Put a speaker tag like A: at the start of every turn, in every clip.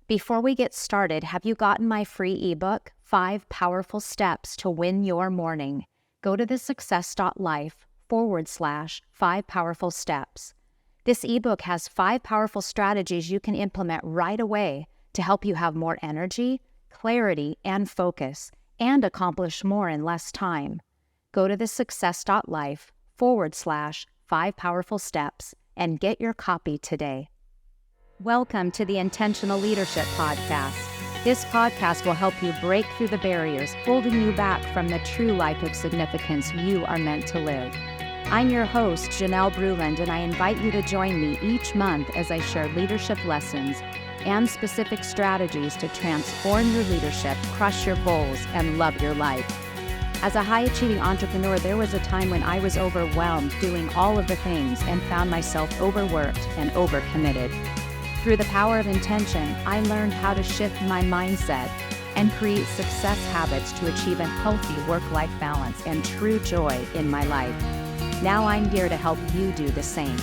A: Before we get started, have you gotten my free ebook, 5 Powerful Steps to Win Your Morning? Go to thesuccess.life/ 5 Powerful Steps. This ebook has 5 powerful strategies you can implement right away to help you have more energy, clarity, and focus, and accomplish more in less time. Go to thesuccess.life/ 5 Powerful Steps and get your copy today. Welcome to the Intentional Leadership Podcast. This podcast will help you break through the barriers holding you back from the true life of significance you are meant to live. I'm your host, Janelle Bruland, and I invite you to join me each month as I share leadership lessons and specific strategies to transform your leadership, crush your goals, and love your life. As a high-achieving entrepreneur, there was a time when I was overwhelmed doing all of the things and found myself overworked and overcommitted. Through the power of intention, I learned how to shift my mindset and create success habits to achieve a healthy work-life balance and true joy in my life. Now I'm here to help you do the same.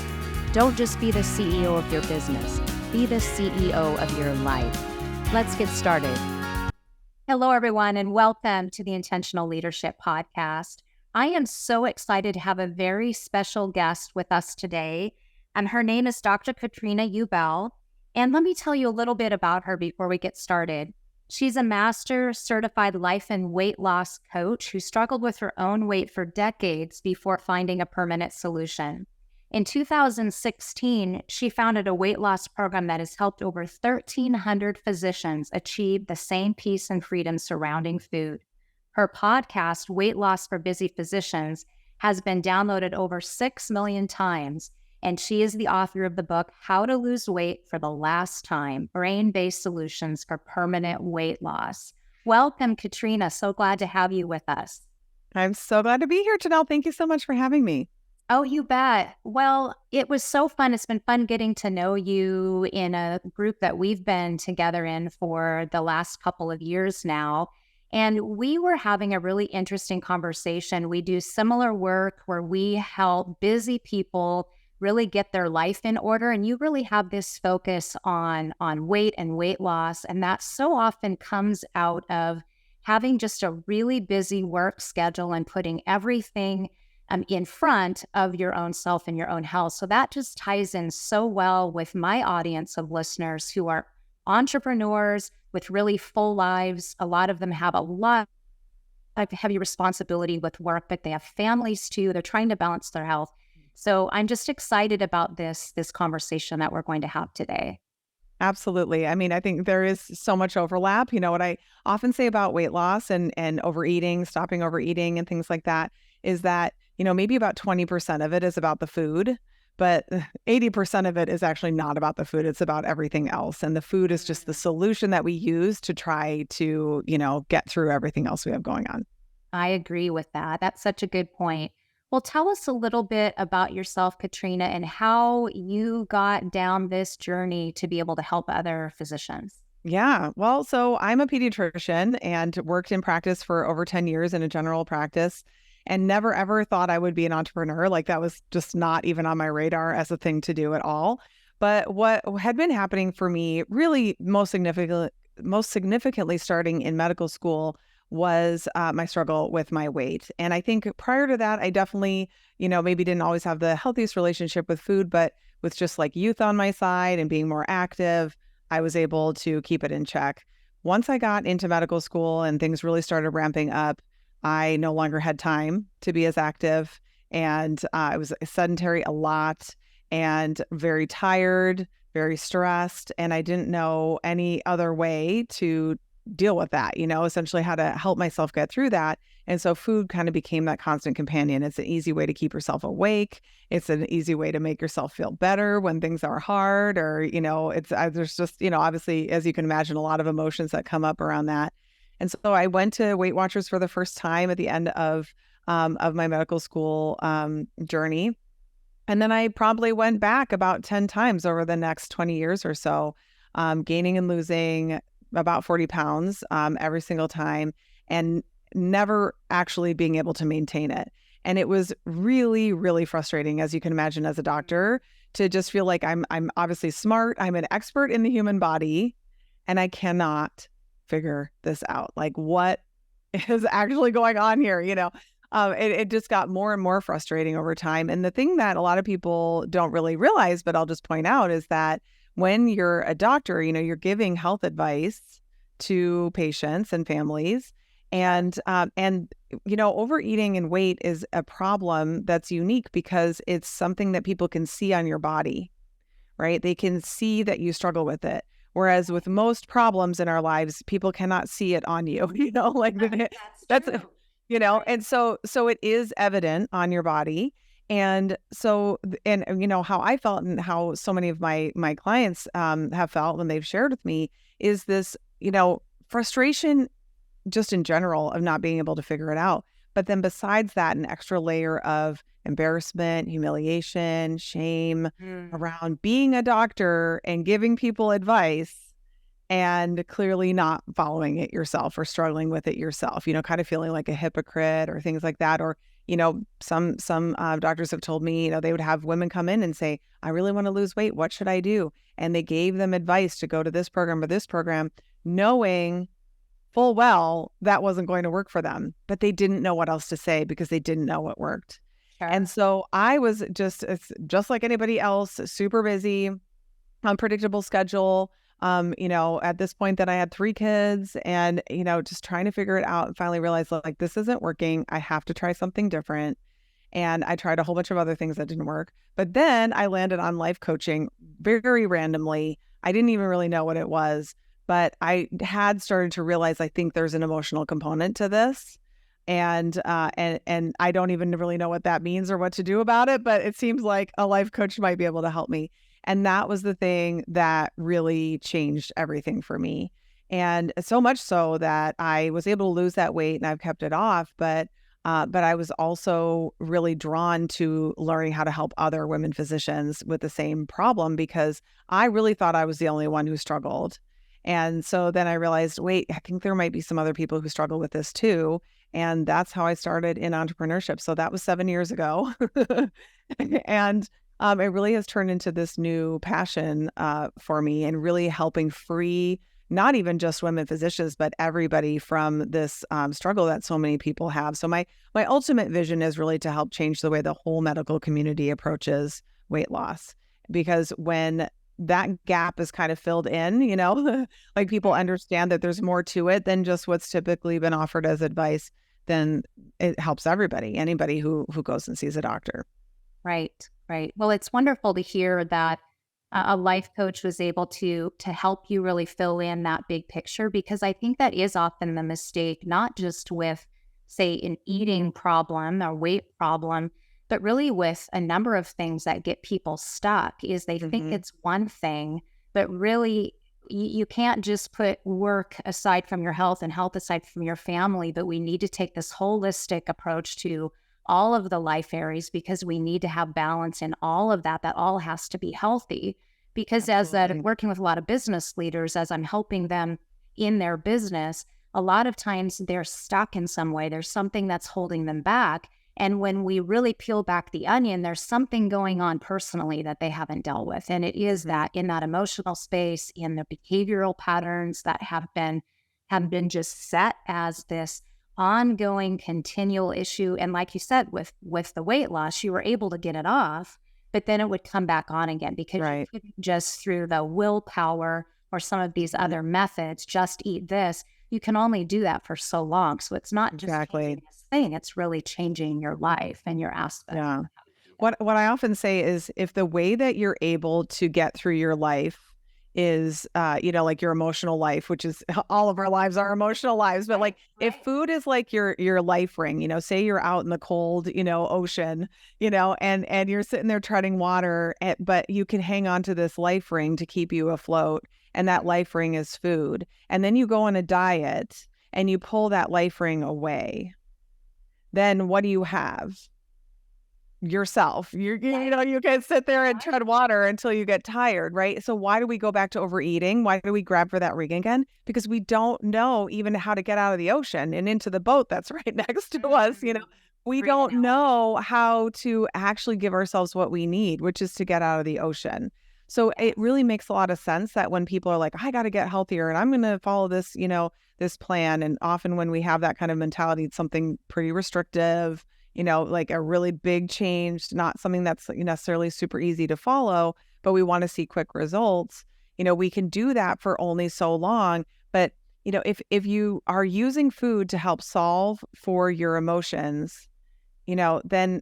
A: Don't just be the CEO of your business, be the CEO of your life. Let's get started. Hello, everyone, and welcome to the Intentional Leadership Podcast. I am so excited to have a very special guest with us today, and her name is Dr. Katrina Ubell. And let me tell you a little bit about her before we get started. She's a master certified life and weight loss coach who struggled with her own weight for decades before finding a permanent solution. In 2016, she founded a weight loss program that has helped over 1,300 physicians achieve the same peace and freedom surrounding food. Her podcast, Weight Loss for Busy Physicians, has been downloaded over 6 million times. And she is the author of the book, How to Lose Weight for the Last Time, Brain-Based Solutions for Permanent Weight Loss. Welcome, Katrina. So glad to have you with us.
B: I'm so glad to be here, Janelle. Thank you so much for having me.
A: Oh, you bet. Well, it was so fun. It's been fun getting to know you in a group that we've been together in for the last couple of years now. And we were having a really interesting conversation. We do similar work where we help busy people really get their life in order. And you really have this focus on weight and weight loss. And that so often comes out of having just a really busy work schedule and putting everything in front of your own self and your own health. So that just ties in so well with my audience of listeners who are entrepreneurs with really full lives. A lot of them have a lot of heavy responsibility with work, but they have families too. They're trying to balance their health. So I'm just excited about this conversation that we're going to have today.
B: Absolutely. I mean, I think there is so much overlap. You know, what I often say about weight loss and overeating, stopping overeating and things like that is that, you know, maybe about 20% of it is about the food, but 80% of it is actually not about the food. It's about everything else. And the food is just the solution that we use to try to, you know, get through everything else we have going on.
A: I agree with that. That's such a good point. Well, tell us a little bit about yourself, Katrina, and how you got down this journey to be able to help other physicians.
B: Yeah. Well, so I'm a pediatrician and worked in practice for over 10 years in a general practice and never, ever thought I would be an entrepreneur. Like that was just not even on my radar as a thing to do at all. But what had been happening for me really most significantly starting in medical school was my struggle with my weight. And I think prior to that, I definitely, you know, maybe didn't always have the healthiest relationship with food, but with just like youth on my side and being more active, I was able to keep it in check. Once I got into medical school and things really started ramping up, I no longer had time to be as active. And I was sedentary a lot and very tired, very stressed. And I didn't know any other way to deal with that, you know, essentially how to help myself get through that. And so food kind of became that constant companion. It's an easy way to keep yourself awake. It's an easy way to make yourself feel better when things are hard or, you know, there's just, you know, obviously, as you can imagine, a lot of emotions that come up around that. And so I went to Weight Watchers for the first time at the end of my medical school journey. And then I probably went back about 10 times over the next 20 years or so, gaining and losing about 40 pounds every single time and never actually being able to maintain it. And it was really, really frustrating, as you can imagine, as a doctor, to just feel like I'm obviously smart. I'm an expert in the human body. and I cannot figure this out. Like, what is actually going on here? It just got more and more frustrating over time. And the thing that a lot of people don't really realize, but I'll just point out, is that when you're a doctor, you're giving health advice to patients and families. And overeating and weight is a problem that's unique because it's something that people can see on your body, right? They can see that you struggle with it. Whereas with most problems in our lives, people cannot see it on you, like that's and so it is evident on your body. And so, and how I felt and how so many of my clients have felt when they've shared with me is this, frustration just in general of not being able to figure it out. But then besides that, an extra layer of embarrassment, humiliation, shame around being a doctor and giving people advice and clearly not following it yourself or struggling with it yourself, kind of feeling like a hypocrite or things like that. Or, some doctors have told me, they would have women come in and say, I really want to lose weight. What should I do? And they gave them advice to go to this program or this program, knowing full well that wasn't going to work for them, but they didn't know what else to say because they didn't know what worked. Sure. And so I was just like anybody else, super busy, unpredictable schedule. At this point that I had 3 kids and, just trying to figure it out, and finally realized like, this isn't working. I have to try something different. And I tried a whole bunch of other things that didn't work. But then I landed on life coaching very randomly. I didn't even really know what it was, but I had started to realize, I think there's an emotional component to this. And I don't even really know what that means or what to do about it, but it seems like a life coach might be able to help me. And that was the thing that really changed everything for me. And so much so that I was able to lose that weight and I've kept it off. But I was also really drawn to learning how to help other women physicians with the same problem, because I really thought I was the only one who struggled. And so then I realized, wait, I think there might be some other people who struggle with this too. And that's how I started in entrepreneurship. So that was 7 years ago. And it really has turned into this new passion for me, and really helping free not even just women physicians, but everybody from this struggle that so many people have. So my ultimate vision is really to help change the way the whole medical community approaches weight loss. Because when that gap is kind of filled in, like people understand that there's more to it than just what's typically been offered as advice, then it helps anybody who goes and sees a doctor.
A: Right. Well, it's wonderful to hear that a life coach was able to help you really fill in that big picture, because I think that is often the mistake, not just with, say, an eating problem or weight problem, but really with a number of things that get people stuck, is they think it's one thing, but really you can't just put work aside from your health and health aside from your family, but we need to take this holistic approach to all of the life areas, because we need to have balance in all of that. That all has to be healthy, because Absolutely. As working with a lot of business leaders, as I'm helping them in their business, a lot of times they're stuck in some way. There's something that's holding them back. And when we really peel back the onion, there's something going on personally that they haven't dealt with. And it is that in that emotional space, in the behavioral patterns that have been just set as this ongoing, continual issue. And like you said, with the weight loss, you were able to get it off, but then it would come back on again, because you couldn't just through the willpower or some of these other methods, just eat this. You can only do that for so long. So it's not just changing this thing, it's really changing your life and your aspect.
B: Yeah. What I often say is, if the way that you're able to get through your life is, like your emotional life, which is all of our lives are emotional lives. But like, if food is like your life ring, say you're out in the cold, ocean, and you're sitting there treading water, but you can hang on to this life ring to keep you afloat. And that life ring is food. And then you go on a diet and you pull that life ring away. Then what do you have? Yourself. You can sit there and tread water until you get tired, right? So why do we go back to overeating? Why do we grab for that ring again? Because we don't know even how to get out of the ocean and into the boat that's right next to us. We don't know how to actually give ourselves what we need, which is to get out of the ocean. So it really makes a lot of sense that when people are like, I got to get healthier and I'm going to follow this, this plan. And often when we have that kind of mentality, it's something pretty restrictive, like a really big change, not something that's necessarily super easy to follow, but we want to see quick results. We can do that for only so long. But, if you are using food to help solve for your emotions, then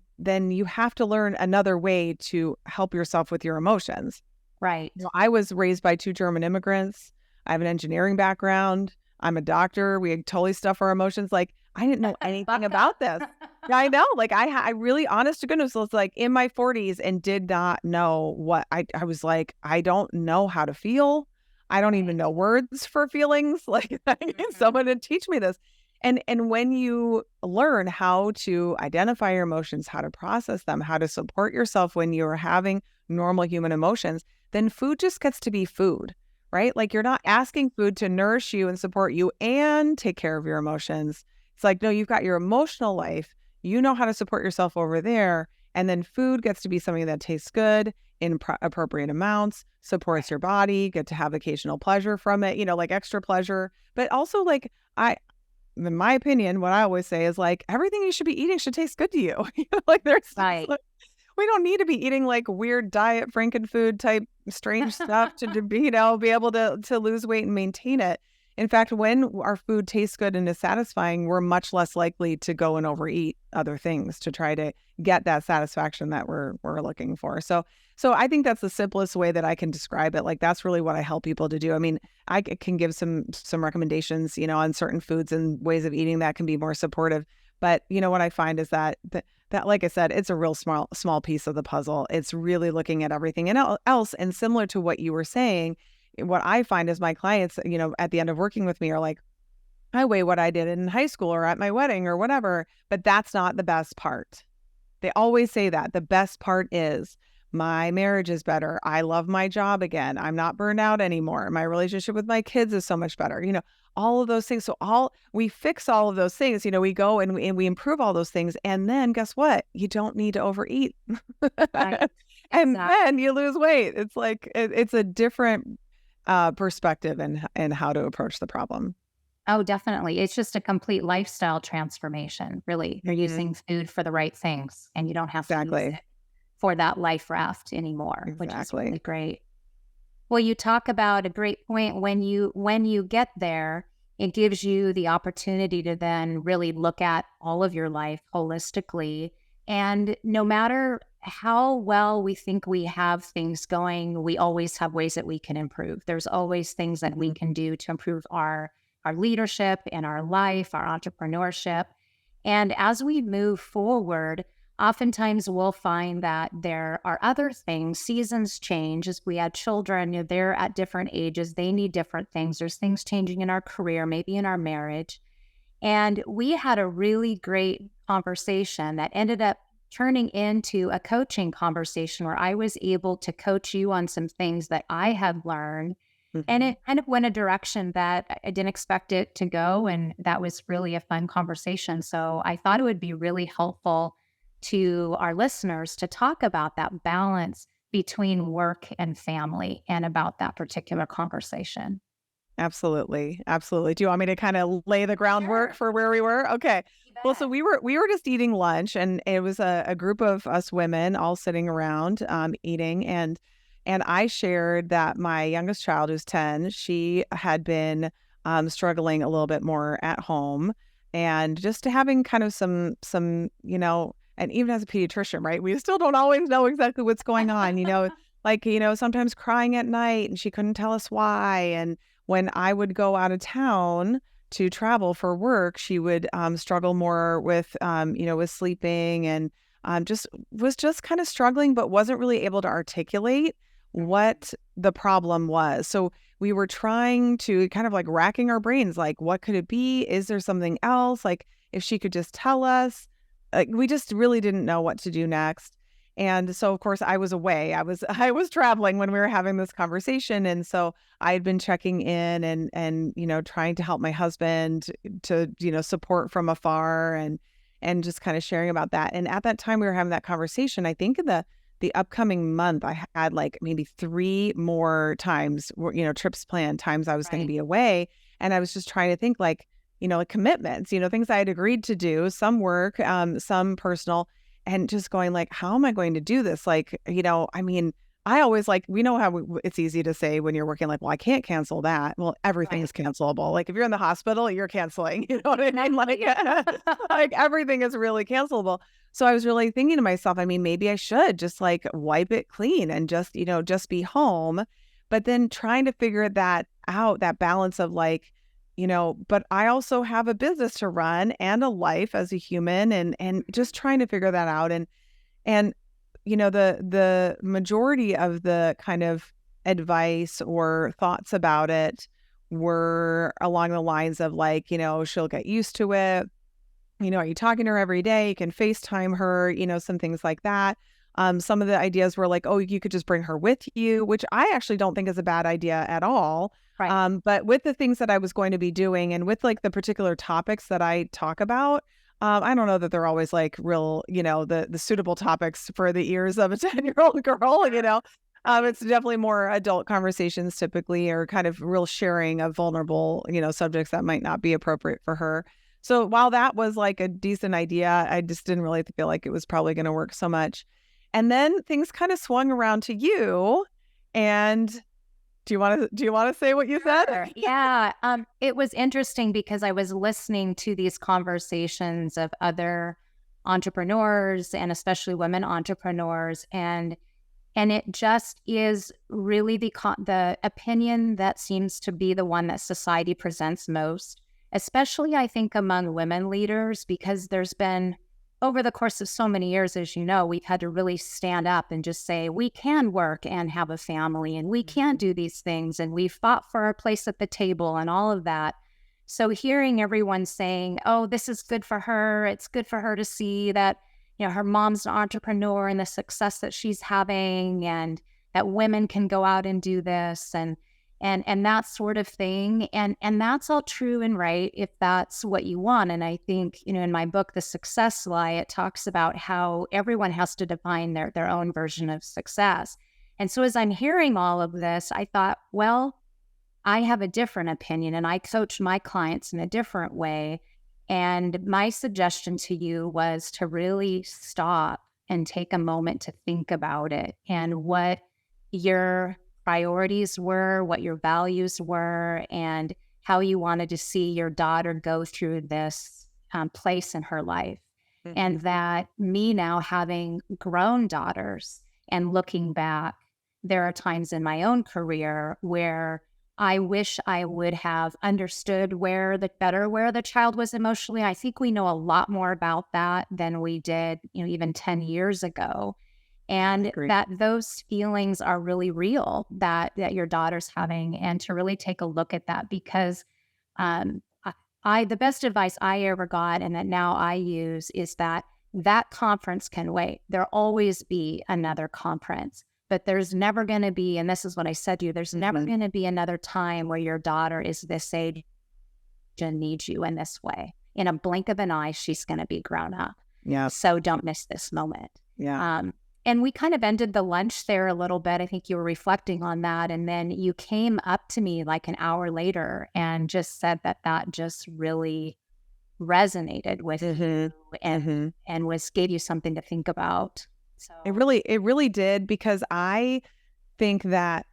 B: you have to learn another way to help yourself with your emotions.
A: Right.
B: I was raised by 2 German immigrants. I have an engineering background. I'm a doctor. We totally stuff our emotions. Like, I didn't know anything about this. Yeah, I know. Like, I really, honest to goodness, was like in my 40s and did not know what I was like, I don't know how to feel. I don't even know words for feelings. Like, I need someone to teach me this. And when you learn how to identify your emotions, how to process them, how to support yourself when you're having normal human emotions, then food just gets to be food, right? Like, you're not asking food to nourish you and support you and take care of your emotions. It's like, no, you've got your emotional life. You know how to support yourself over there. And then food gets to be something that tastes good in appropriate amounts, supports your body, get to have occasional pleasure from it, like extra pleasure. But also, like, in my opinion, what I always say is like, everything you should be eating should taste good to you. Like,
A: Right.
B: we don't need to be eating like weird diet Frankenfood type strange stuff to be, be able to lose weight and maintain it. In fact, when our food tastes good and is satisfying, we're much less likely to go and overeat other things to try to get that satisfaction that we're looking for. So I think that's the simplest way that I can describe it. Like, that's really what I help people to do. I mean, I can give some recommendations, on certain foods and ways of eating that can be more supportive. But, what I find is that, like I said, it's a real small piece of the puzzle. It's really looking at everything else. And similar to what you were saying, what I find is my clients, at the end of working with me are like, I weigh what I did in high school or at my wedding or whatever, but that's not the best part. They always say that. The best part is my marriage is better. I love my job again. I'm not burned out anymore. My relationship with my kids is so much better. All of those things. So we fix all of those things. We go and we improve all those things. And then guess what? You don't need to overeat.
A: Right.
B: And
A: Exactly.
B: then you lose weight. It's like, it's a different perspective and how to approach the problem.
A: Oh, definitely. It's just a complete lifestyle transformation, really. You're using food for the right things, and you don't have to use
B: Exactly.
A: it for that life raft anymore, which is
B: Exactly.
A: really great. Well, you talk about a great point. When you get there, it gives you the opportunity to then really look at all of your life holistically. And no matter how well we think we have things going, we always have ways that we can improve. There's always things that we can do to improve our leadership in our life, our entrepreneurship. And as we move forward, oftentimes we'll find that there are other things. Seasons change. As we had children, they're at different ages. They need different things. There's things changing in our career, maybe in our marriage. And we had a really great conversation that ended up turning into a coaching conversation where I was able to coach you on some things that I had learned. And it kind of went a direction that I didn't expect it to go. And that was really a fun conversation. So I thought it would be really helpful to our listeners to talk about that balance between work and family and about that particular conversation.
B: Absolutely. Absolutely. Do you want me to kind of lay the groundwork
A: Sure.
B: for where we were? Okay.
A: You
B: Well, so
A: bet.
B: we were just eating lunch, and it was a group of us women all sitting around eating, and I shared that my youngest child, who's 10, she had been struggling a little bit more at home, and just having kind of some and even as a pediatrician, right? We still don't always know exactly what's going on, like, sometimes crying at night and she couldn't tell us why. And when I would go out of town to travel for work, she would struggle more with, with sleeping, and was just kind of struggling, but wasn't really able to articulate what the problem was. So we were trying to kind of like racking our brains, like, what could it be? Is there something else? Like, if she could just tell us, we just really didn't know what to do next. And so, of course, I was away. I was traveling when we were having this conversation, and so I had been checking in and trying to help my husband to support from afar, and just kind of sharing about that. And at that time we were having that conversation, I think the upcoming month, I had like maybe 3 more times, trips planned, times I was going to be away. And I was just trying to think like, like commitments, things I had agreed to do, some work, some personal, and just going like, how am I going to do this? Like, I mean, I always like, we know how it's easy to say when you're working like, well, I can't cancel that. Well, everything is cancelable. Like if you're in the hospital, you're canceling, you know what I mean? Like, like everything is really cancelable. So I was really thinking to myself, I mean, maybe I should just like wipe it clean and just, just be home. But then trying to figure that out, that balance of like, but I also have a business to run and a life as a human, and just trying to figure that out. And the majority of the kind of advice or thoughts about it were along the lines of like, she'll get used to it. Are you talking to her every day? You can FaceTime her, some things like that. Some of the ideas were like, oh, you could just bring her with you, which I actually don't think is a bad idea at all.
A: Right.
B: But with the things that I was going to be doing and with like the particular topics that I talk about, I don't know that they're always like real, the suitable topics for the ears of a 10-year-old girl, It's definitely more adult conversations typically, or kind of real sharing of vulnerable, subjects that might not be appropriate for her. So while that was like a decent idea, I just didn't really feel like it was probably going to work so much. And then things kind of swung around to you. And do you want to say what you said?
A: Sure. Yeah. It was interesting because I was listening to these conversations of other entrepreneurs and especially women entrepreneurs, and it just is really the opinion that seems to be the one that society presents most, especially I think among women leaders, because there's been, over the course of so many years, as you know, we've had to really stand up and just say, we can work and have a family and we can do these things. And we fought for our place at the table and all of that. So hearing everyone saying, oh, this is good for her. It's good for her to see that, her mom's an entrepreneur and the success that she's having, and that women can go out and do this and that sort of thing. And that's all true and right if that's what you want. And I think, in my book, The Success Lie, it talks about how everyone has to define their own version of success. And so as I'm hearing all of this, I thought, well, I have a different opinion and I coach my clients in a different way. And my suggestion to you was to really stop and take a moment to think about it and what your priorities were, what your values were, and how you wanted to see your daughter go through this place in her life. Mm-hmm. And that me now having grown daughters and looking back, there are times in my own career where I wish I would have understood where the child was emotionally. I think we know a lot more about that than we did, even 10 years ago. And that those feelings are really real that your daughter's having, and to really take a look at that, because the best advice I ever got and that now I use is that conference can wait. There'll always be another conference, but there's never going to be, and this is what I said to you, there's never going to be another time where your daughter is this age and needs you in this way. In a blink of an eye, she's going to be grown up.
B: Yeah.
A: So don't miss this moment.
B: Yeah.
A: And we kind of ended the lunch there a little bit. I think you were reflecting on that. And then you came up to me like an hour later and just said that just really resonated with you and gave you something to think about. So
B: it really did, because I think that,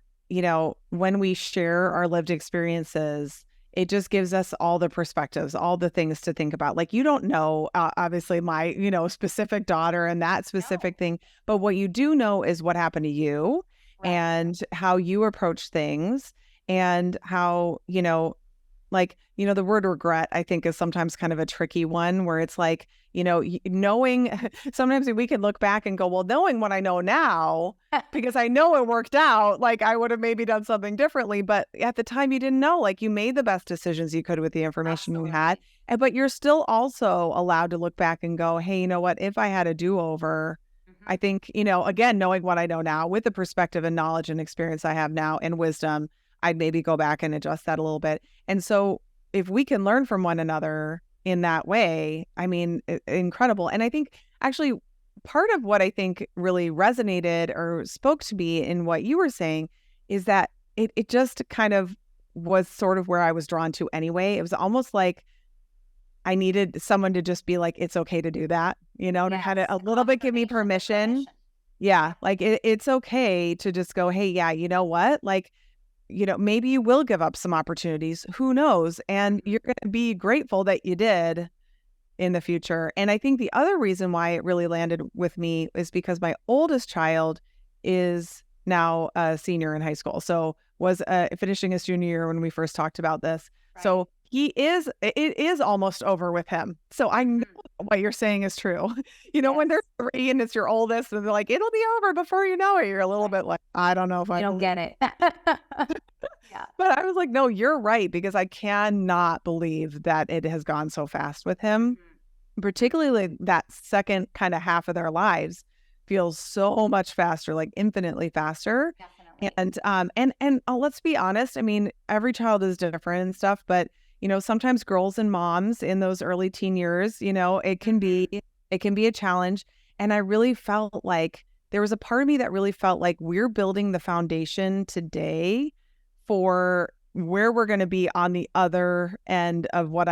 B: when we share our lived experiences, it just gives us all the perspectives, all the things to think about. Like, you don't know, obviously, my, specific daughter and that specific thing. But what you do know is what happened to you and how you approach things, and how, the word regret, I think, is sometimes kind of a tricky one, where it's like, knowing, sometimes we can look back and go, well, knowing what I know now, because I know it worked out, like I would have maybe done something differently. But at the time you didn't know, like you made the best decisions you could with the information you had. But you're still also allowed to look back and go, hey, you know what, if I had a do-over, I think, again, knowing what I know now with the perspective and knowledge and experience I have now and wisdom, I'd maybe go back and adjust that a little bit. And so if we can learn from one another in that way, I mean, incredible. And I think actually part of what I think really resonated or spoke to me in what you were saying is that it just kind of was sort of where I was drawn to anyway. It was almost like I needed someone to just be like, it's okay to do that, to kind of a little bit give me permission. Yeah. Like it's okay to just go, hey, yeah, you know what? Like, maybe you will give up some opportunities. Who knows? And you're going to be grateful that you did in the future. And I think the other reason why it really landed with me is because my oldest child is now a senior in high school. So was finishing his junior year when we first talked about this. Right. So it is almost over with him. So I know what you're saying is true. When they're 3 and it's your oldest and they're like, it'll be over before you know it. You're a little bit like, I don't know if I
A: don't get it.
B: Yeah. But I was like, no, you're right, because I cannot believe that it has gone so fast with him. Particularly that second kind of half of their lives feels so much faster, like infinitely faster. Definitely. And let's be honest. I mean, every child is different and stuff, but sometimes girls and moms in those early teen years, it can be a challenge. And I really felt like there was a part of me that really felt like we're building the foundation today for where we're going to be on the other end of what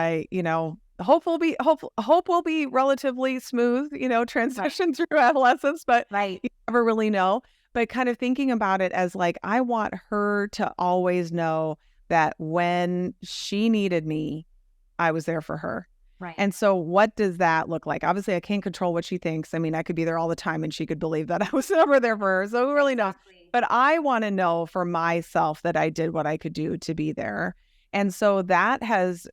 B: hope will be relatively smooth, transition right. through adolescence, but right. you never really know. But kind of thinking about it as like, I want her to always know that when she needed me, I was there for her. Right. And so what does that look like? Obviously, I can't control what she thinks. I mean, I could be there all the time and she could believe that I was never there for her. So who really knows? But I want to know for myself that I did what I could do to be there. And so that has,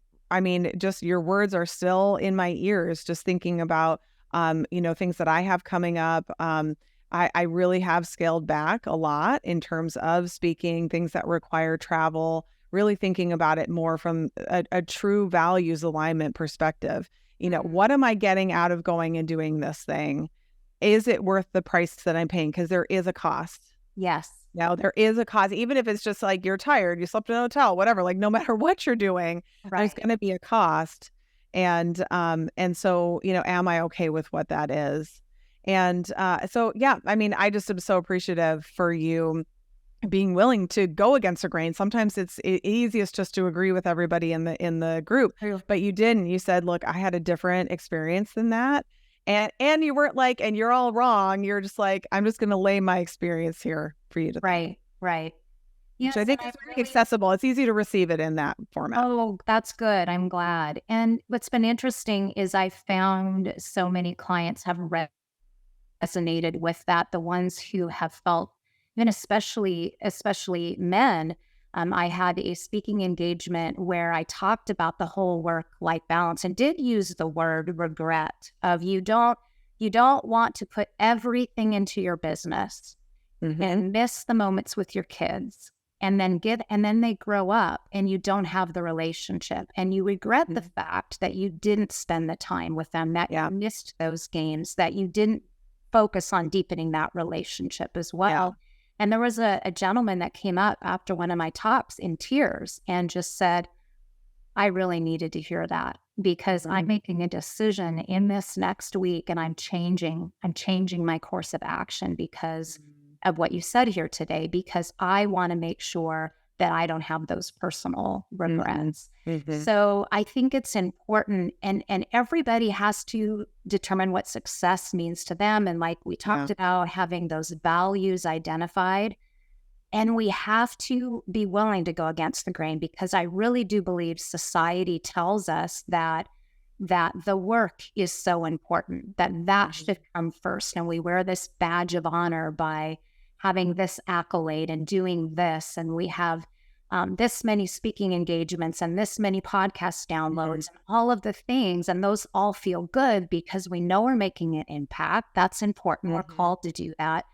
B: just your words are still in my ears, just thinking about, things that I have coming up. I really have scaled back a lot in terms of speaking, things that require travel, really thinking about it more from a true values alignment perspective. What am I getting out of going and doing this thing? Is it worth the price that I'm paying? Because there is a cost. Yes. Now there is a cost, even if it's just like you're tired, you slept in a hotel, whatever, like no matter what you're doing, right. there's going to be a cost. And so, am I okay with what that is? And so, yeah, I just am so appreciative for you being willing to go against the grain. Sometimes it's easiest just to agree with everybody in the group, but you didn't. You said, look, I had a different experience than that. And you weren't like, and you're all wrong. You're just like, I'm just going to lay my experience here for you to think. Right. Yes, which I think is very accessible. It's easy to receive it in that format.
A: Oh, that's good. I'm glad. And what's been interesting is I found so many clients have resonated with that. The ones who have felt, and especially men. I had a speaking engagement where I talked about the whole work-life balance and did use the word regret of you don't want to put everything into your business and miss the moments with your kids and then they grow up and you don't have the relationship and you regret the fact that you didn't spend the time with them, that you missed those games, that you didn't focus on deepening that relationship as well. Yeah. And there was a gentleman that came up after one of my talks in tears and just said, I really needed to hear that because I'm making a decision in this next week and I'm changing my course of action because of what you said here today, because I want to make sure that I don't have those personal regrets. So I think it's important and everybody has to determine what success means to them. And like we talked about, having those values identified, and we have to be willing to go against the grain, because I really do believe society tells us that the work is so important, that should come first. And we wear this badge of honor by having this accolade and doing this. And we have this many speaking engagements and this many podcast downloads and all of the things. And those all feel good because we know we're making an impact. That's important. We're called to do that.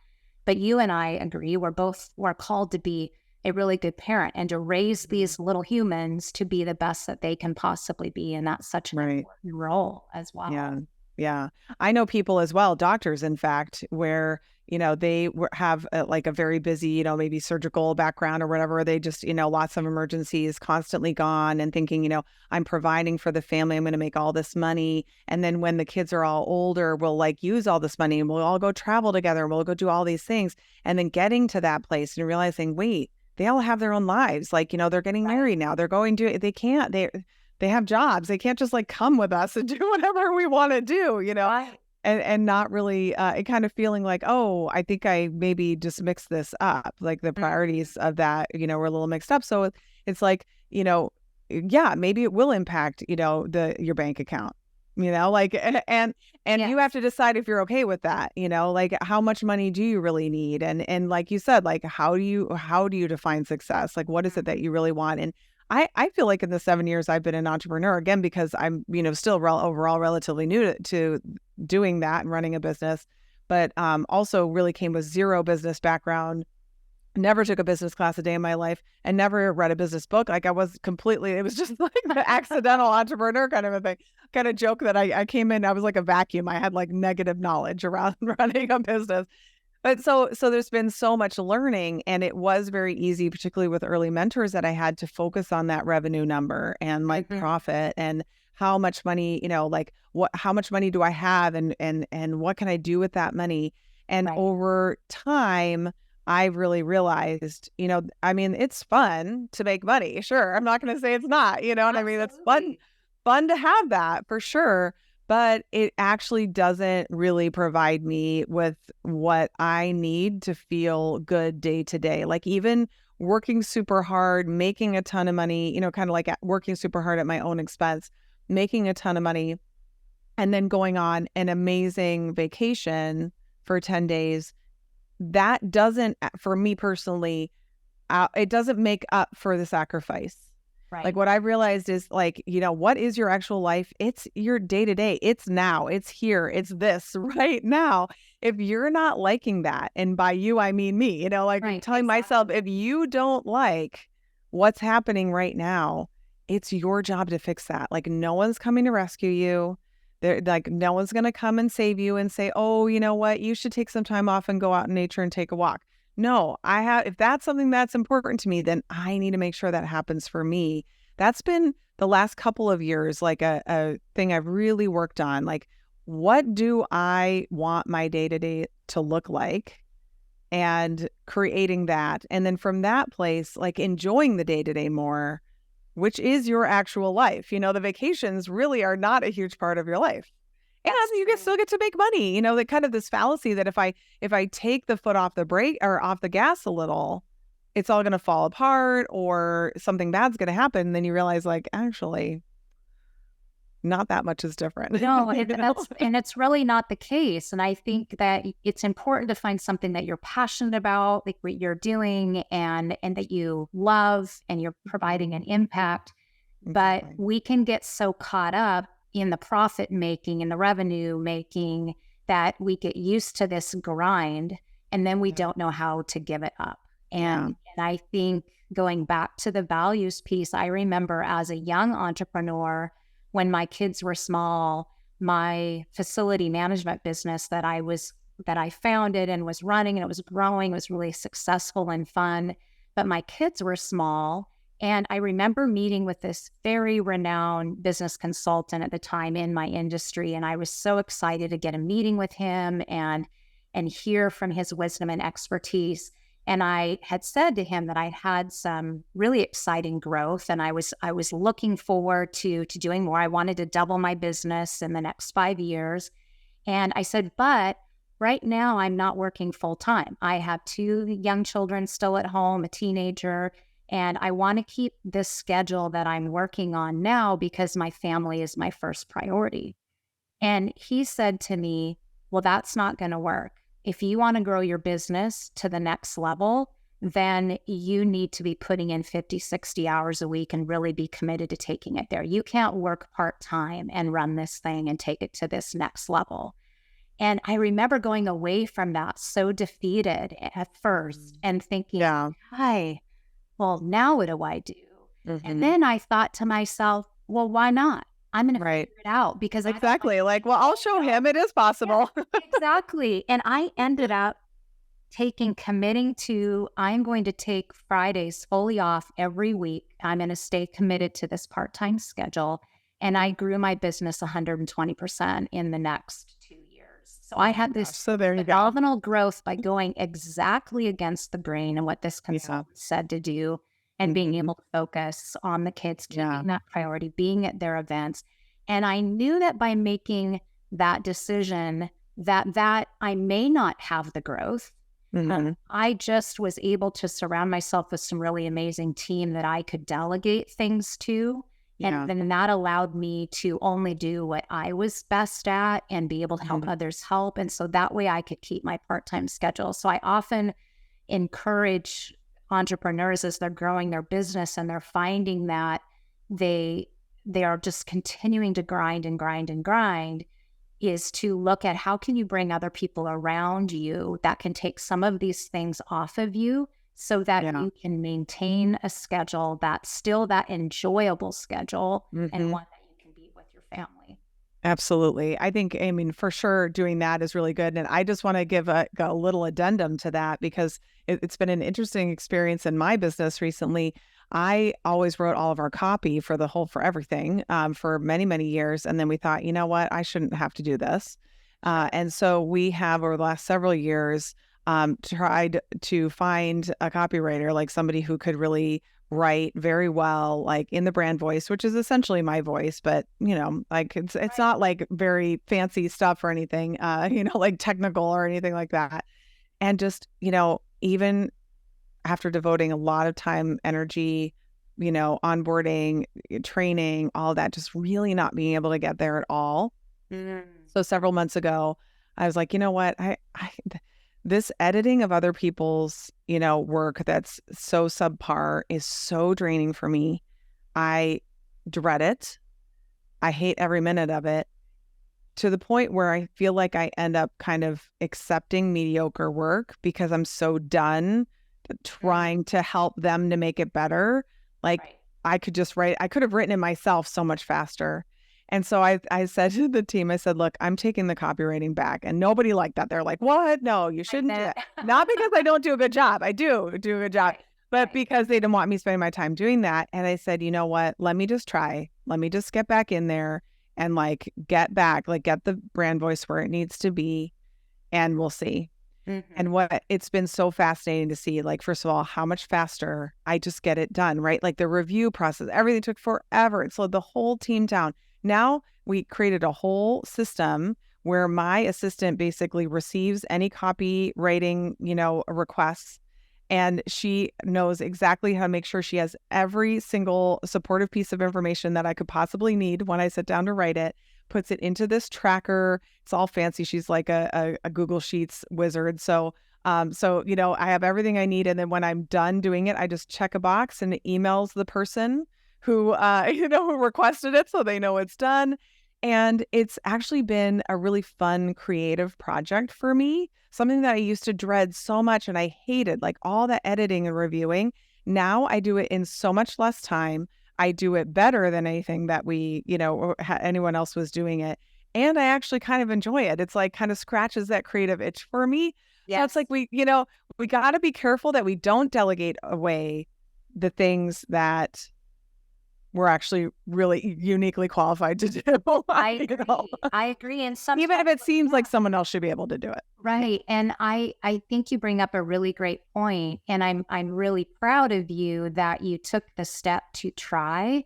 A: But you and I agree, we're called to be a really good parent and to raise these little humans to be the best that they can possibly be. And that's such an important role as well.
B: Yeah. Yeah. I know people as well, doctors, in fact, where, they have like a very busy, maybe surgical background or whatever. They just, lots of emergencies, constantly gone and thinking, I'm providing for the family. I'm going to make all this money. And then when the kids are all older, we'll like use all this money and we'll all go travel together and we'll go do all these things. And then getting to that place and realizing, wait, they all have their own lives. Like, they're getting married now. They're going to, they have jobs. They can't just like come with us and do whatever we want to do,
A: Right.
B: and not really, it kind of feeling like, oh, I think I maybe just mixed this up. Like the priorities of that, were a little mixed up. So it's like, yeah, maybe it will impact, your bank account, like, and you have to decide if you're okay with that, like how much money do you really need? And like you said, like, how do you define success? Like, what is it that you really want? And I feel like in the 7 years I've been an entrepreneur, again, because I'm, still overall relatively new to doing that and running a business, but also really came with zero business background, never took a business class a day in my life, and never read a business book. Like it was just like the accidental entrepreneur kind of a thing, kind of joke that I came in, I was like a vacuum. I had like negative knowledge around running a business. But so there's been so much learning, and it was very easy, particularly with early mentors, that I had to focus on that revenue number and like profit and how much money, like how much money do I have and what can I do with that money? And over time, I really realized, I mean, it's fun to make money. Sure. I'm not going to say it's not, what I mean? It's fun to have that for sure. But it actually doesn't really provide me with what I need to feel good day to day. Like even working super hard, making a ton of money, kind of like working super hard at my own expense, making a ton of money, and then going on an amazing vacation for 10 days. That doesn't, for me personally, it doesn't make up for the sacrifice.
A: Right.
B: Like what I realized is like, what is your actual life? It's your day to day. It's now, it's here, it's this right now. If you're not liking that, and by you, I mean me, like telling myself, if you don't like what's happening right now, it's your job to fix that. Like no one's coming to rescue you. They're like, no one's going to come and save you and say, oh, you know what? You should take some time off and go out in nature and take a walk. No, if that's something that's important to me, then I need to make sure that happens for me. That's been the last couple of years, like a thing I've really worked on. Like, what do I want my day-to-day to look like? And creating that. And then from that place, like enjoying the day-to-day more, which is your actual life. The vacations really are not a huge part of your life. And you still get to make money, that kind of this fallacy that if I take the foot off the brake or off the gas a little, it's all going to fall apart or something bad's going to happen. And then you realize like, actually, not that much is different.
A: No, and it's really not the case. And I think that it's important to find something that you're passionate about, like what you're doing and that you love and you're providing an impact. Exactly. But we can get so caught up in the profit making and the revenue making that we get used to this grind and then we don't know how to give it up. And I think going back to the values piece, I remember as a young entrepreneur, when my kids were small, my facility management business that I founded and was running and it was growing, it was really successful and fun, but my kids were small. And I remember meeting with this very renowned business consultant at the time in my industry. And I was so excited to get a meeting with him and hear from his wisdom and expertise. And I had said to him that I had some really exciting growth and I was looking forward to doing more. I wanted to double my business in the next 5 years. And I said, but right now I'm not working full time. I have 2 young children still at home, a teenager. And I want to keep this schedule that I'm working on now because my family is my first priority. And he said to me, well, that's not going to work. If you want to grow your business to the next level, then you need to be putting in 50, 60 hours a week and really be committed to taking it there. You can't work part-time and run this thing and take it to this next level. And I remember going away from that so defeated at first and thinking, hi. Well, now what do I do? And then I thought to myself, well, why not? I'm going to
B: Right.
A: figure it out because
B: Exactly. Like, well, I'll show him it is possible.
A: Yeah, exactly. And I ended up committing to, I'm going to take Fridays fully off every week. I'm going to stay committed to this part-time schedule. And I grew my business 120% in the next 2 years. So I had this
B: So there you go.
A: phenomenal growth by going exactly against the grain and what this consultant said to do, and being able to focus on the kids, keeping that priority, being at their events. And I knew that by making that decision that I may not have the growth. I just was able to surround myself with some really amazing team that I could delegate things to. And then that allowed me to only do what I was best at and be able to help others help. And so that way I could keep my part-time schedule. So I often encourage entrepreneurs as they're growing their business and they're finding that they are just continuing to grind and grind and grind, is to look at how can you bring other people around you that can take some of these things off of you so that you can maintain a schedule that's still that enjoyable schedule and one that you can be with your family.
B: Absolutely. I think, I mean, for sure, doing that is really good. And I just want to give a little addendum to that because it's been an interesting experience in my business recently. I always wrote all of our copy for everything for many, many years. And then we thought, you know what, I shouldn't have to do this. And so we have, over the last several years, tried to find a copywriter, like somebody who could really write very well, like in the brand voice, which is essentially my voice, but like it's not like very fancy stuff or anything, like technical or anything like that. And just, even after devoting a lot of time, energy, onboarding, training, all that, just really not being able to get there at all. So several months ago, I was like, you know what, this editing of other people's, work that's so subpar is so draining for me. I dread it. I hate every minute of it, to the point where I feel like I end up kind of accepting mediocre work because I'm so done trying to help them to make it better. Like I could have written it myself so much faster. And so I said to the team, I said, look, I'm taking the copywriting back. And nobody liked that. They're like, what? No, you shouldn't do that. Not because I don't do a good job. I do a good job, but because they didn't want me spending my time doing that. And I said, you know what? Let me just try. Let me just get back in there and get the brand voice where it needs to be. And we'll see. And it's been so fascinating to see, first of all, how much faster I just get it done, right? Like the review process, everything took forever. It slowed the whole team down. Now we created a whole system where my assistant basically receives any copywriting, requests, and she knows exactly how to make sure she has every single supportive piece of information that I could possibly need when I sit down to write it, puts it into this tracker. It's all fancy. She's like a Google Sheets wizard. So, I have everything I need. And then when I'm done doing it, I just check a box and it emails the person who requested it, so they know it's done. And it's actually been a really fun, creative project for me. Something that I used to dread so much and I hated, like all the editing and reviewing. Now I do it in so much less time. I do it better than anything that anyone else was doing it. And I actually kind of enjoy it. It's like kind of scratches that creative itch for me. Yeah. So it's like we got to be careful that we don't delegate away the things that we're actually really uniquely qualified to do.
A: I agree. I agree. And
B: even if it seems like someone else should be able to do it.
A: Right. And I think you bring up a really great point. And I'm really proud of you that you took the step to try,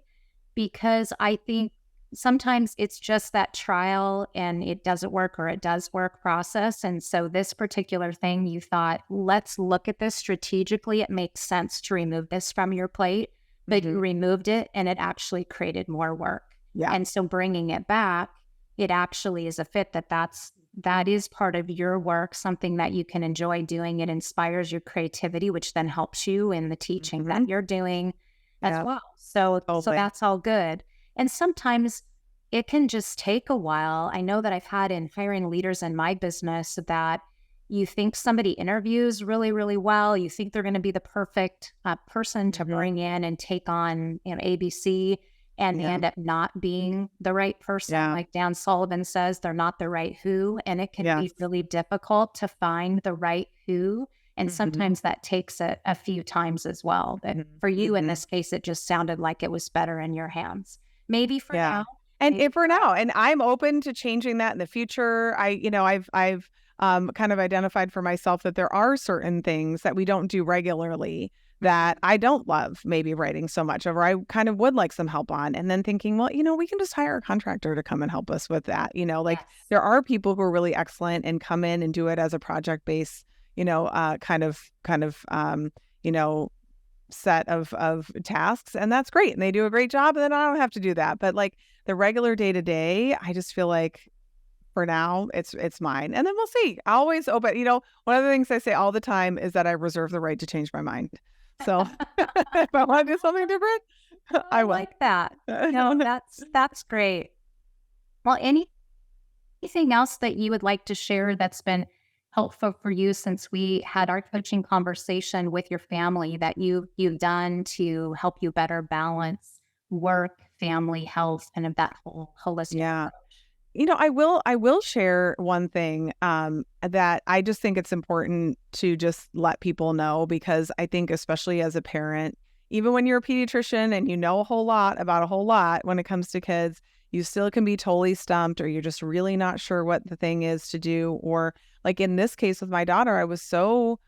A: because I think sometimes it's just that trial and it doesn't work or it does work process. And so this particular thing, you thought, let's look at this strategically. It makes sense to remove this from your plate. But you removed it and it actually created more work. Yeah. And so bringing it back, it actually is a fit that is part of your work, something that you can enjoy doing. It inspires your creativity, which then helps you in the teaching that you're doing as well. So that's all good. And sometimes it can just take a while. I know that I've had in hiring leaders in my business that you think somebody interviews really, really well. You think they're going to be the perfect person to bring in and take on, ABC. and they end up not being the right person.
B: Yeah.
A: Like Dan Sullivan says, they're not the right who, and it can
B: Yes.
A: be really difficult to find the right who. And sometimes that takes a few times as well. But for you in this case, it just sounded like it was better in your hands. Maybe for now.
B: And if for now, and I'm open to changing that in the future. I've kind of identified for myself that there are certain things that we don't do regularly that I don't love maybe writing so much of, or I kind of would like some help on. And then thinking, well, we can just hire a contractor to come and help us with that. There are people who are really excellent and come in and do it as a project based, kind of set of tasks. And that's great. And they do a great job. And then I don't have to do that. But like the regular day to day, I just feel like for now it's mine. And then we'll see. I always open, one of the things I say all the time is that I reserve the right to change my mind. So if I want to do something different, I will.
A: Like that. No, that's great. Well, anything else that you would like to share that's been helpful for you since we had our coaching conversation with your family that you've done to help you better balance work, family, health, and that whole holistic approach?
B: I will share one thing that I just think it's important to just let people know, because I think especially as a parent, even when you're a pediatrician and you know a whole lot about a whole lot when it comes to kids, you still can be totally stumped, or you're just really not sure what the thing is to do. Or like in this case with my daughter, I was so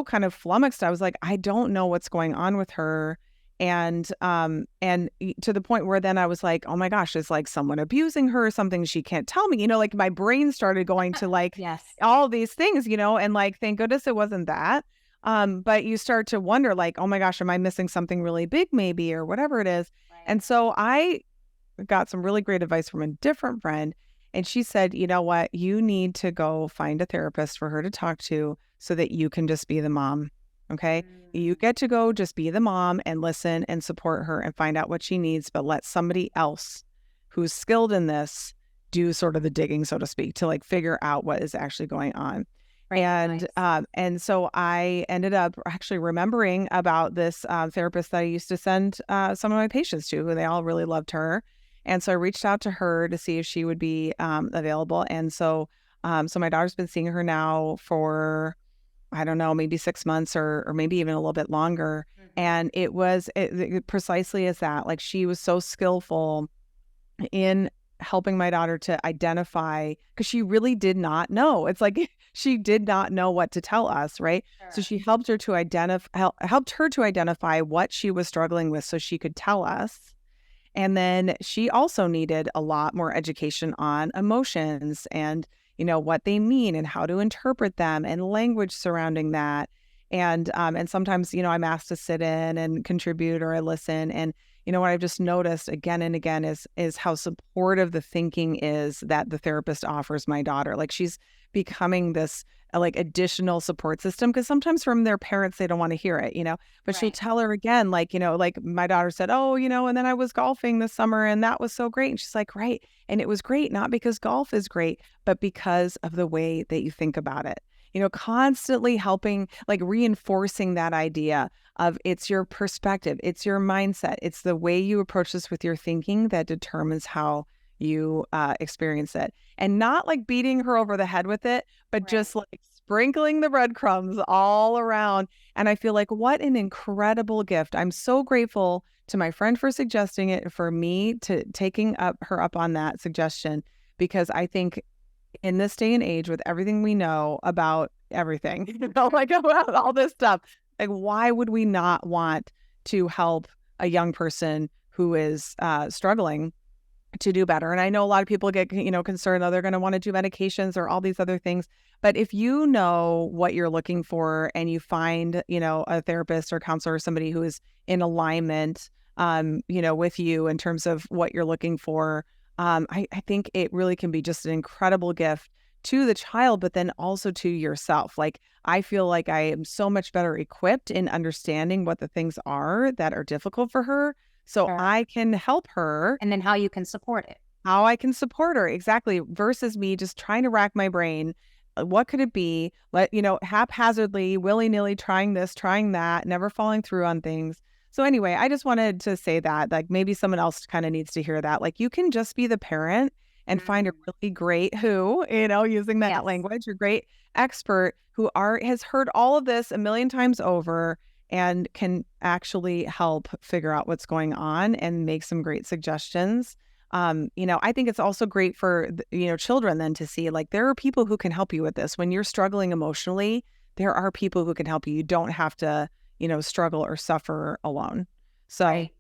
B: kind of flummoxed. I was like, I don't know what's going on with her. And to the point where then I was like, oh my gosh, is like someone abusing her or something she can't tell me, like my brain started going to like
A: yes.
B: all these things, and like, thank goodness it wasn't that. But you start to wonder like, oh my gosh, am I missing something really big maybe, or whatever it is.
A: Right.
B: And so I got some really great advice from a different friend. And she said, you know what, you need to go find a therapist for her to talk to so that you can just be the mom. Okay. You get to go just be the mom and listen and support her and find out what she needs, but let somebody else who's skilled in this do sort of the digging, so to speak, to like figure out what is actually going on. Right. And and so I ended up actually remembering about this therapist that I used to send some of my patients to, who they all really loved her. And so I reached out to her to see if she would be available. And so my daughter's been seeing her now for, I don't know, maybe 6 months or maybe even a little bit longer. And it was precisely as that. Like, she was so skillful in helping my daughter to identify, because she really did not know. It's like she did not know what to tell us, right? Sure. So she helped her to identify what she was struggling with so she could tell us. And then she also needed a lot more education on emotions and what they mean and how to interpret them and language surrounding that. And sometimes, I'm asked to sit in and contribute, or I listen. And, what I've just noticed again and again is how supportive the thinking is that the therapist offers my daughter. Like, she's becoming this like additional support system, because sometimes from their parents, they don't want to hear it, but right. She'll tell her again, like, like my daughter said, oh, and then I was golfing this summer and that was so great. And she's like, right. And it was great, not because golf is great, but because of the way that you think about it, constantly helping, like reinforcing that idea of it's your perspective, it's your mindset, it's the way you approach this with your thinking that determines how you experience it. And not like beating her over the head with it, but right. Just like sprinkling the breadcrumbs all around. And I feel like what an incredible gift. I'm so grateful to my friend for suggesting it, for me to taking her up on that suggestion, because I think in this day and age, with everything we know about everything, like about all this stuff, like, why would we not want to help a young person who is struggling to do better? And I know a lot of people get, concerned, they're going to want to do medications or all these other things. But if you know what you're looking for and you find, a therapist or counselor or somebody who is in alignment, with you in terms of what you're looking for, I think it really can be just an incredible gift to the child, but then also to yourself. Like, I feel like I am so much better equipped in understanding what the things are that are difficult for her, so sure. I can help her.
A: And then how you can support it.
B: How I can support her, exactly, versus me just trying to rack my brain. What could it be? Haphazardly, willy-nilly, trying this, trying that, never following through on things. So anyway, I just wanted to say that, like, maybe someone else kind of needs to hear that. Like, you can just be the parent and find a
A: Mm.
B: really great using that
A: Yes.
B: language, a great expert who has heard all of this a million times over and can actually help figure out what's going on and make some great suggestions. I think it's also great for children then to see, like, there are people who can help you with this when you're struggling emotionally. There are people who can help you. You don't have to struggle or suffer alone. So
A: Right.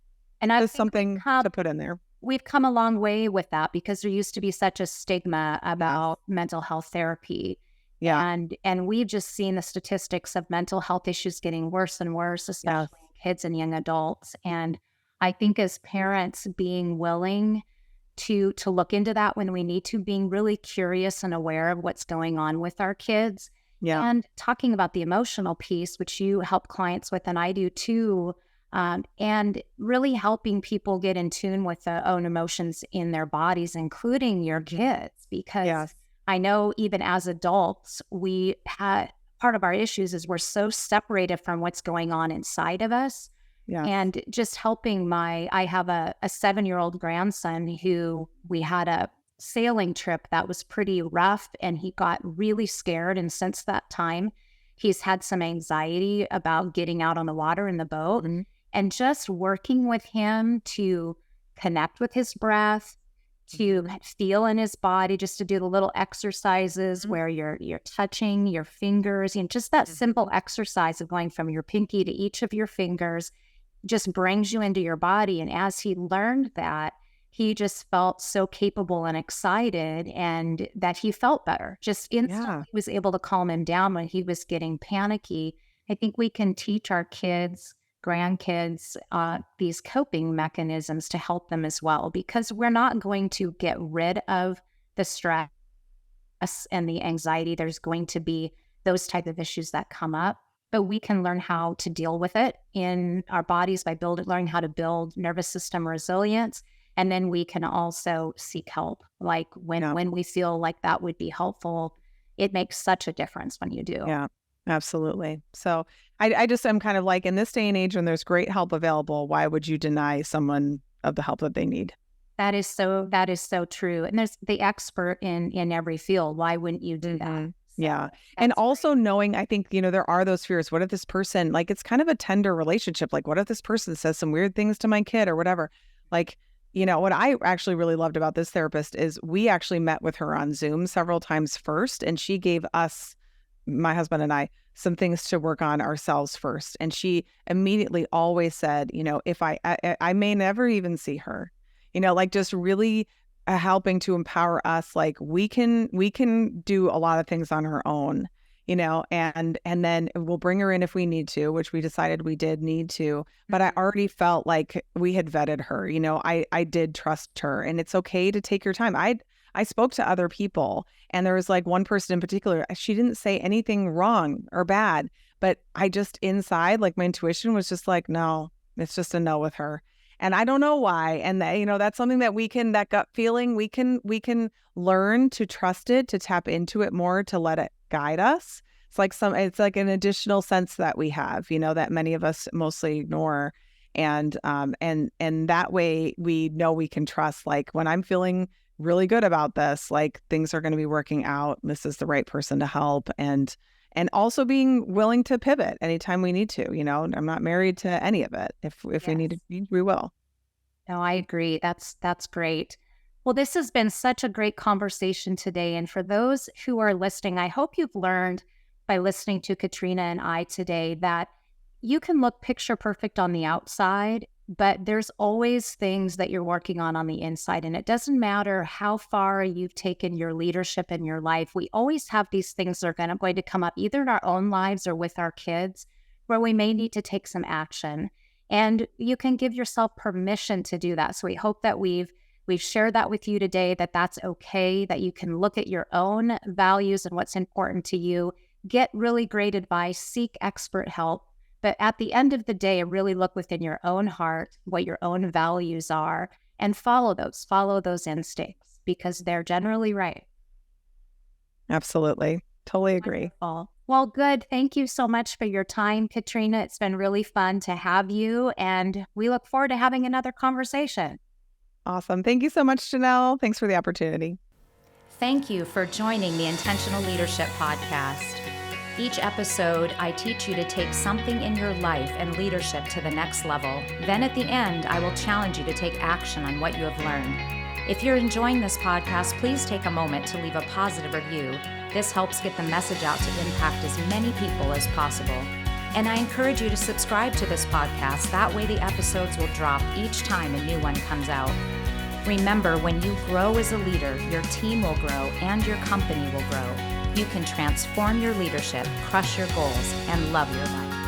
A: And I
B: just
A: think
B: something to put in there.
A: we've come a long way with that because there used to be such a stigma
B: Yes.
A: about mental health therapy.
B: Yeah.
A: And we've just seen the statistics of mental health issues getting worse and worse,
B: Yes.
A: especially in kids and young adults. And I think as parents being willing to look into that when we need to, being really curious and aware of what's going on with our kids,
B: Yeah.
A: and talking about the emotional piece, which you help clients with, and I do too, and really helping people get in tune with their own emotions in their bodies, including your kids, because
B: Yes.
A: I know even as adults, we had part of our issues is we're so separated from what's going on inside of us.
B: Yes.
A: And just helping I have a 7-year-old grandson who we had a sailing trip that was pretty rough and he got really scared. And since that time, he's had some anxiety about getting out on the water in the boat.
B: Mhm.
A: And just working with him to connect with his breath, to feel in his body, just to do the little exercises
B: Mhm.
A: where you're touching your fingers, and just that simple exercise of going from your pinky to each of your fingers just brings you into your body. And as he learned that, he just felt so capable and excited, and that he felt better. Just instantly
B: Yeah.
A: was able to calm him down when he was getting panicky. I think we can teach our kids, grandkids, these coping mechanisms to help them as well, because we're not going to get rid of the stress and the anxiety. There's going to be those type of issues that come up, but we can learn how to deal with it in our bodies by learning how to build nervous system resilience. And then we can also seek help. Like
B: Yeah.
A: when we feel like that would be helpful, it makes such a difference when you do.
B: Yeah. Absolutely. So I just am kind of like, in this day and age when there's great help available, why would you deny someone of the help that they need?
A: That is so true. And there's the expert in every field. Why wouldn't you do that?
B: Mhm.
A: So
B: Yeah. And
A: that's
B: also knowing, I think, there are those fears. What if this person, like, it's kind of a tender relationship. Like, what if this person says some weird things to my kid or whatever? Like, what I actually really loved about this therapist is we actually met with her on Zoom several times first, and she gave us, my husband and I, some things to work on ourselves first. And she immediately always said, if I may never even see her, like, just really helping to empower us. Like, we can do a lot of things on our own, and then we'll bring her in if we need to, which we decided we did need to. But I already felt like we had vetted her. I did trust her, and it's okay to take your time. I spoke to other people, and there was like one person in particular, she didn't say anything wrong or bad, but I just inside, like, my intuition was just like, no, it's just a no with her. And I don't know why. And that's something that that gut feeling, we can learn to trust it, to tap into it more, to let it guide us. It's like an additional sense that we have, that many of us mostly ignore. And that way we know we can trust, like, when I'm feeling really good about this, like, things are going to be working out. This is the right person to help. And also being willing to pivot anytime we need to. I'm not married to any of it. If we need to
A: Yes.
B: change, we will.
A: No, I agree. That's great. Well, this has been such a great conversation today. And for those who are listening, I hope you've learned by listening to Katrina and I today that you can look picture perfect on the outside, but there's always things that you're working on the inside. And it doesn't matter how far you've taken your leadership in your life. We always have these things that are going to come up either in our own lives or with our kids, where we may need to take some action. And you can give yourself permission to do that. So we hope that we've shared that with you today, that that's okay, that you can look at your own values and what's important to you, get really great advice, seek expert help. But at the end of the day, really look within your own heart, what your own values are, and follow those instincts, because they're generally right.
B: Absolutely. Totally agree.
A: Wonderful. Well, good. Thank you so much for your time, Katrina. It's been really fun to have you, and we look forward to having another conversation.
B: Awesome. Thank you so much, Janelle. Thanks for the opportunity.
A: Thank you for joining the Intentional Leadership Podcast. Each episode, I teach you to take something in your life and leadership to the next level. Then at the end, I will challenge you to take action on what you have learned. If you're enjoying this podcast, please take a moment to leave a positive review. This helps get the message out to impact as many people as possible. And I encourage you to subscribe to this podcast. That way the episodes will drop each time a new one comes out. Remember, when you grow as a leader, your team will grow and your company will grow. You can transform your leadership, crush your goals, and love your life.